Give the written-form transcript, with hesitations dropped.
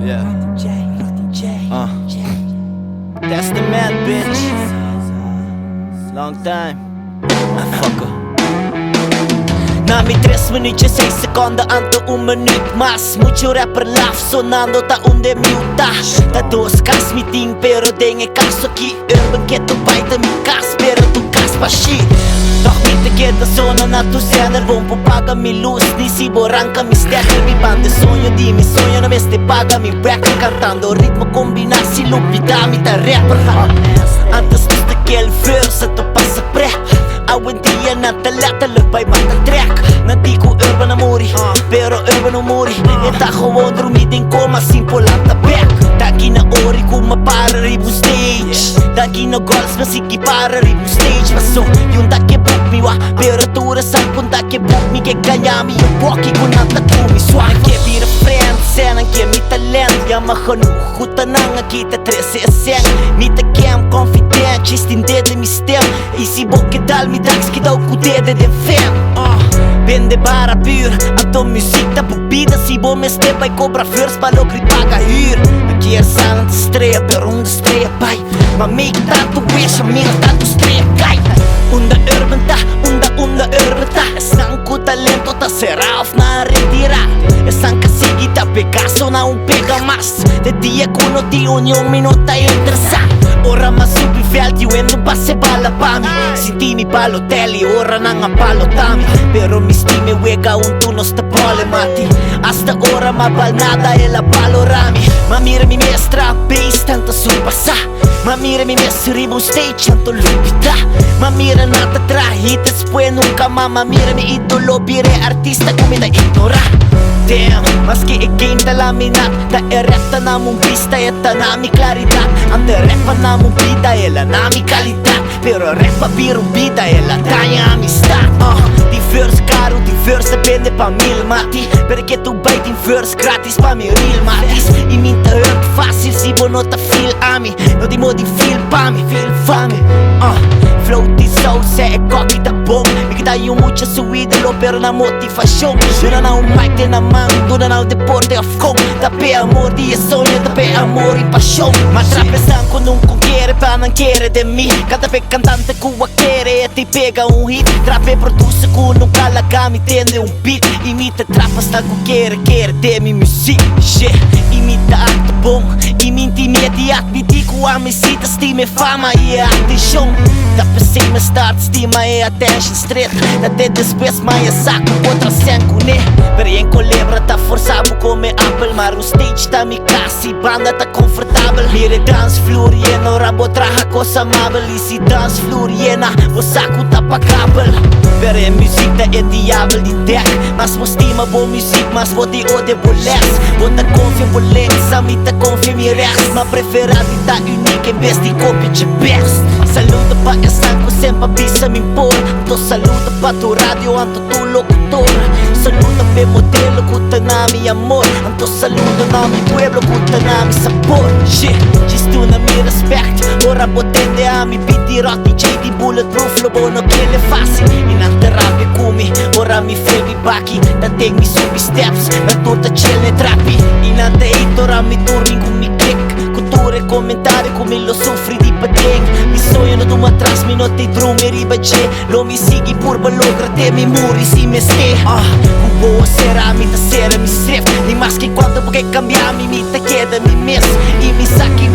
Yeah. That's the man, bitch. Long time. Fucker. Nami 3 minuti e 6 secondi anto 1 minuto mas. Mucho rapper laugh sonando ta unde miuta. Ta dos cas meeting pero dengue caso aqui. Urban ghetto baita mi cas pero tu cas pa shit. Doch mitte queda zona na tu cena. Vão paga mi luz, ni si borranca mi stecker. Mi bande sonho di mi sonho, na vez te paga mi bracket. Cantando ritmo combinar si lupita mi ta rapper. Antes dos daquele verso tu passa pré. Awan dia na talata lebay mata track. Nandiko urban amori, pero urban umori. Eta gewoon drumiding koma simple lang tabek. Dagi na ori kuma para ribu stage. Dagi na goals masiki para ribu stage. Maso yung dake book mi wa, pero tura san kun dake book mi ke kanyami yung boki kun nata kumi swag. Ke bira friend, senan ke mi talent. Yama khanu kutananga kita 13 eseng. Mi ta kem confident, chistin dede mi stem. Isi boke dal mi dags que dá o poder de fem. Vende bara pur, anto musik tá bebida. Si bom me step vai cobra first para lo que paga hyr. Aqui é sala de estreia, pero estreia pai. Mas make tanto wish, amiga tanto estreia cai. Unda urban tá, unda urban tá. Sang ku talento tá será off na retira. Sang kasigi tá Picasso na pega mas. De dia kuno ti union minuta interessa. Ora ma subi velti uendo passe balla pami. Sintimi Balotelli, ora nanga palotami. Pero mi stime wega tu no sta problemati. Hasta ora ma bal nada e la balorami. Ma mira mi mestra, base tanto surpassa. Ma mira mi mestra ribu stage tanto lupita. Ma mira nata trahi después nunca mama. Mira mi idolo bire artista come da ignora. Damn, mas que game da laminat. Da errata namong pista e ta nami claridad. Ante repa namong vida e la nami qualidad. Pero repa biro vida e la tanya amistad. Diverse caro, diverse depende pa mil mati. Perché tu bait in verse gratis pa mi real matis. I minta hurt fácil si bo nota feel ami. No di modi feel pa mi, feel fame. Floaty soul se e cocky da bom. Mi que dai mucha su idolo pero na motivação. Duna na mic te na mão, duna na deporte of com. Da pe amor di e sonho, da pe amor e paixão. Mas trapesan con un conquiere pa non quiere de mi. Cada pe cantante cu a quiere e ti pega hit. Trape produce cu un calaga mi tende un beat. Imita trap hasta cu quiere de mi music. Yeah, imita acto bom. Iminti imediat mi dico a mi cita stime fama e attention. Da pe se me start stima e attention straight. Da te después mai e saco contra sen cu ne. Per en colebra ta forçamo come Apple. Mar un stage ta mi classi, banda ta confortabil. Mire dance floor iena, rabo traha cosa amabil. E si dance floor iena, o saco ta pa kabel. Per en music ta e diabel di deck. Mas mo stima bo music, mas bo di ode bo less. Bo ta confia bo lens, a mi ta confia mi rest. Ma preferati ta unique e besti copia ce best. Saluto pa e sanco sempre bisa mi impor. To saluto pa tu radio, anto tu locutor. Saluto pe modelo, kuta na mi amor. Anto saluto na mi pueblo, kuta na mi sabor. Shit, gistu na mi respect. Ora potente a mi biti rotti, JD bulletproof, lo bono che le fassi. Inante rabbia kumi, ora mi fermi baki. Da take mi subi steps, na tutta celle trappi. Inante hit, ora mi turni con mi click. Culture, commentari come lo soffri di pateng. Mi sognano tu ma tras mi notte i drumi ribace. Lo mi sighi pur balogra te mi muri si me ste. Boa sera mi ta sera mi stref. Ni maschi quando perché cambiami mi ta chiede mi miss. I mi sacchi